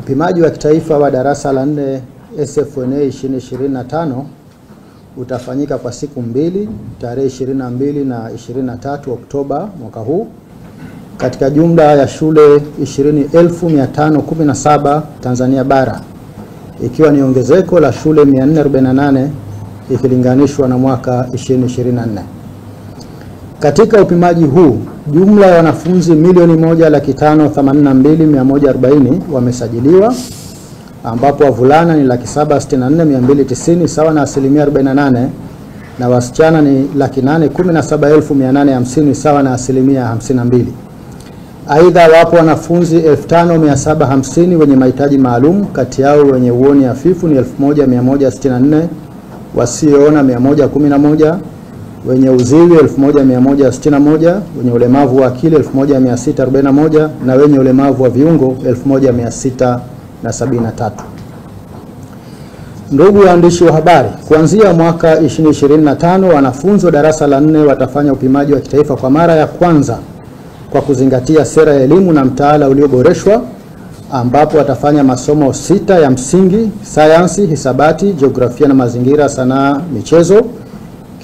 Upimaji wa kitaifa wa darasa la 4 SFNA 2025 utafanyika kwa siku mbili, tarehe 22 na 23 Oktoba mwaka huu katika jumla ya shule 20,517 Tanzania bara, ikiwa ni ongezeko la shule 448 ikilinganishwa na mwaka 2024. Katika upimaji huu, jumla ya wanafunzi 1,582,140 wamesajiliwa, ambapo wavulana ni 764,290 sawa na 48%, na wasichana ni 817,850 sawa na 52%. Aidha, wapo wanafunzi 5,750 wenye mahitaji maalum, kati yao wenye uoni hafifu ni 1,164, wasioona 111, wenye uziwi 1,161, wenye ulemavu wa akili 1,641 na wenye ulemavu wa viungo 1,673. Ndugu waandishi wa habari, kuanzia mwaka 2025 wanafunzi wa darasa la 4 watafanya upimaji wa kitaifa kwa mara ya kwanza kwa kuzingatia sera ya elimu na mtaala ulioboreshwa, ambapo watafanya masomo 6 ya msingi: sayansi, hisabati, jiografia na mazingira, sanaa, michezo,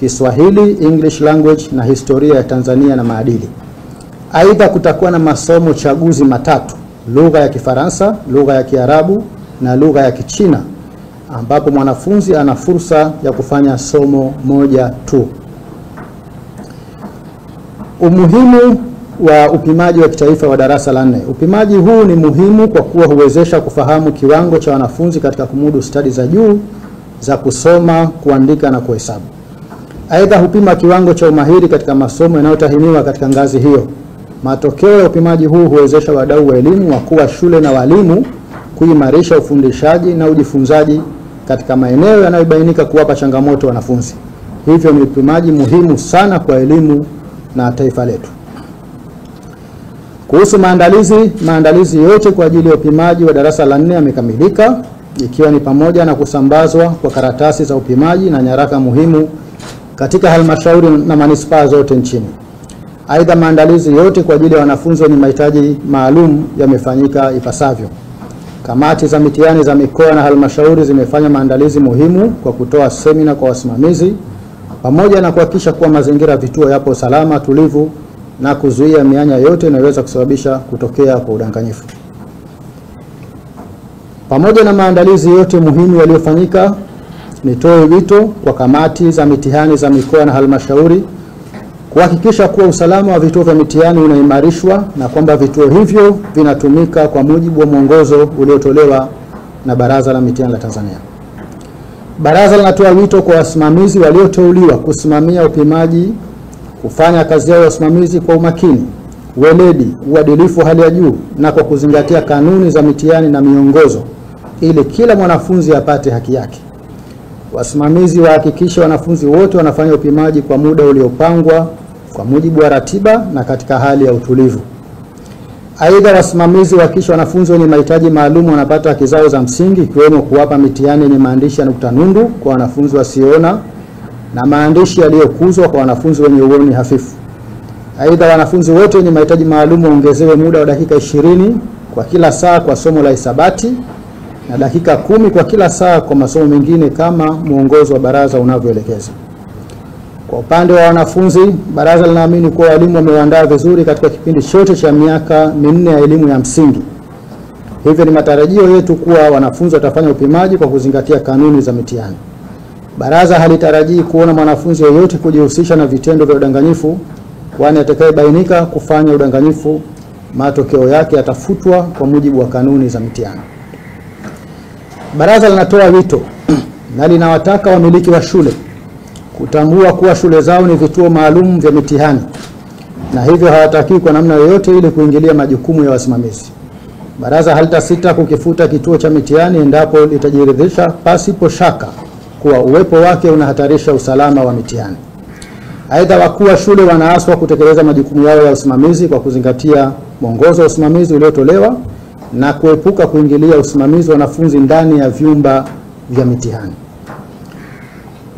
Kiswahili, English language na historia ya Tanzania na maadili. Aidha, kutakuwa na masomo chaguzi matatu: lugha ya Kifaransa, lugha ya Kiarabu na lugha ya Kichina, ambapo mwanafunzi ana fursa ya kufanya somo moja tu. Umuhimu wa upimaji wa kitaifa wa darasa la 4. Upimaji huu ni muhimu kwa kuwa huwezesha kufahamu kiwango cha wanafunzi katika kumudu stadi za juu za kusoma, kuandika na kuhesabu. Aidha, hupima kiwango cha umahiri katika masomo yanayotahiniwa katika ngazi hiyo. Matokeo ya upimaji huu huwezesha wadau wa elimu, wakuu wa shule na walimu kuimarisha ufundishaji na ujifunzaji katika maeneo yanayobainika kuwapa changamoto wanafunzi. Hivyo ni upimaji muhimu sana kwa elimu na taifa letu. Kuhusu maandalizi yote kwa ajili ya upimaji wa darasa la 4 yamekamilika, ikiwa ni pamoja na kusambazwa kwa karatasi za upimaji na nyaraka muhimu katika halmashauri na manispaa zote nchini. Aidha, maandalizi yote kwa ajili ya wanafunzi wenye mahitaji maalum yamefanyika ipasavyo. Kamati za mitihani za mikoa na halmashauri zimefanya maandalizi muhimu kwa kutoa semina kwa wasimamizi, pamoja na kuhakikisha kuwa mazingira ya vituo yapo salama, tulivu na kuzuia mianya yote inayoweza kusababisha kutokea kwa udanganyifu. Pamoja na maandalizi yote muhimu yaliyofanyika, nitoe wito kwa kamati za mitihani za mikoa na halmashauri kuhakikisha kuwa usalama wa vituo vya mitihani unaimarishwa na kwamba vituo hivyo vinatumika kwa mujibu wa mwongozo uliotolewa na Baraza la Mitihani la Tanzania. Baraza linatoa wito kwa wasimamizi walioteuliwa kusimamia upimaji kufanya kazi yao ya usimamizi kwa umakini, weledi, uadilifu hali ya juu na kwa kuzingatia kanuni za mitihani na miongozo ili kila mwanafunzi apate haki yake. Wasimamizi wahakikishe wanafunzi wote wanafanya upimaji kwa muda uliopangwa kwa mujibu wa ratiba na katika hali ya utulivu. Aidha, wasimamizi wahakikishe wanafunzi wenye mahitaji maalum wanapata haki zao za msingi, ikiwemo kuwapa mitihani yenye maandishi ya nukta nundu kwa wanafunzi wasioona na maandishi yaliyokuzwa kwa wanafunzi wenye uoni hafifu. Aidha, wanafunzi wote wenye mahitaji maalum waongezewe muda wa dakika 20 kwa kila saa kwa somo la hisabati na dakika 10 kwa kila saa kwa masomo mengine kama mwongozo wa baraza unavyoelekeza. Kwa upande wa wanafunzi, baraza linaamini kuwa walimu wameandaa vizuri katika kipindi chote cha miaka 4 ya elimu ya msingi. Hivyo ni matarajio yetu kuwa wanafunzi watafanya upimaji kwa kuzingatia kanuni za mitihani. Baraza halitarajii kuona mwanafunzi yeyote kujihusisha na vitendo vya udanganyifu, kwani atakayebainika kufanya udanganyifu matokeo yake yatafutwa kwa mujibu wa kanuni za mitihani. Baraza linatoa wito na linawataka wamiliki wa shule kutambua kuwa shule zao ni vituo maalum vya mitihani na hivyo hawatakiwi kwa namna yoyote ili kuingilia majukumu ya wasimamizi. Baraza halitasita kukifuta kituo cha mitihani endapo litajiridhisha pasipo shaka kuwa uwepo wake unahatarisha usalama wa mitihani. Aidha, wakuu wa shule wanaaswa kutekeleza majukumu yao ya usimamizi kwa kuzingatia mwongozo wa usimamizi uliotolewa na kuepuka kuingilia usimamizi wa wanafunzi ndani ya vyumba vya mitihani.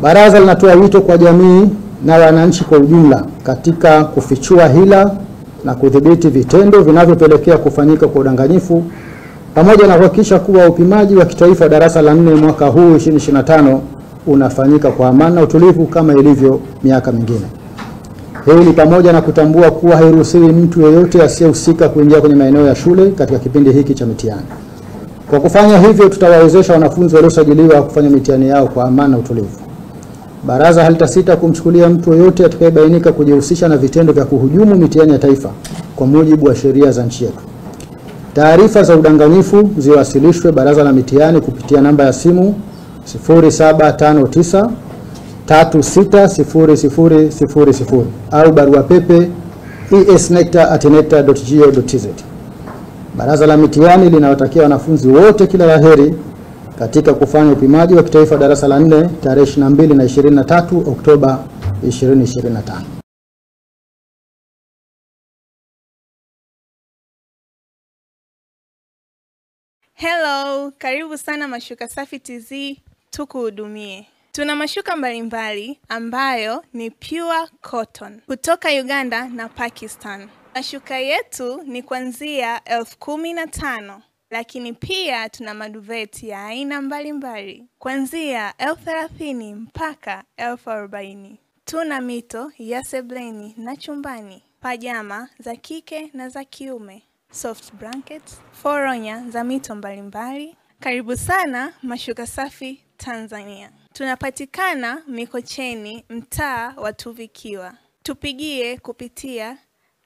Baraza linatoa wito kwa jamii na wananchi kwa ujumla katika kufichua hila na kudhibiti vitendo vinavyopelekea kufanyika kwa udanganyifu pamoja na kuhakikisha kuwa upimaji wa kitaifa darasa la 4 mwaka huu 2025 unafanyika kwa amani na utulivu kama ilivyo miaka mingine. Hii ni pamoja na kutambua kuwa hairuhusiwi mtu yeyote asiyehusika kuingia kwenye maeneo ya shule katika kipindi hiki cha mitihani. Kwa kufanya hivyo, tutawawezesha wanafunzi waliosajiliwa kufanya mitihani yao kwa amani na utulivu. Baraza halitasita kumchukulia mtu yeyote atakayebainika kujihusisha na vitendo vya kuhujumu mitihani ya taifa kwa mujibu wa sheria za nchi yetu. Taarifa za udanganyifu ziwasilishwe Baraza la Mitihani kupitia namba ya simu 0759 360000 au barua pepe esnecta@necta.go.tz. Baraza la Mitihani linawatakia wanafunzi wote kila laheri katika kufanya upimaji wa kitaifa darasa la 4 tarehe 22 na 23 Oktoba 2025. Hello, karibu sana Mashuka Safi TZ, tukuhudumie. Tuna mashuka mbalimbali ambayo ni pure cotton kutoka Uganda na Pakistan. Mashuka yetu ni kuanzia 15,000, lakini pia tuna maduveti ya aina mbalimbali kuanzia 30,000 mpaka 40,000. Tuna mito ya sebleni na chumbani, pajama za kike na za kiume, soft blankets, foronya za mito mbalimbali. Karibu sana Mashuka Safi Tanzania. Tunapatikana Mikocheni, mtaa wa Tuvikiwa. Tupigie kupitia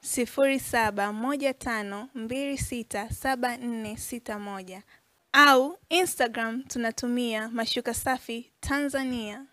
0715267461 au Instagram tunatumia Mashuka Safi Tanzania.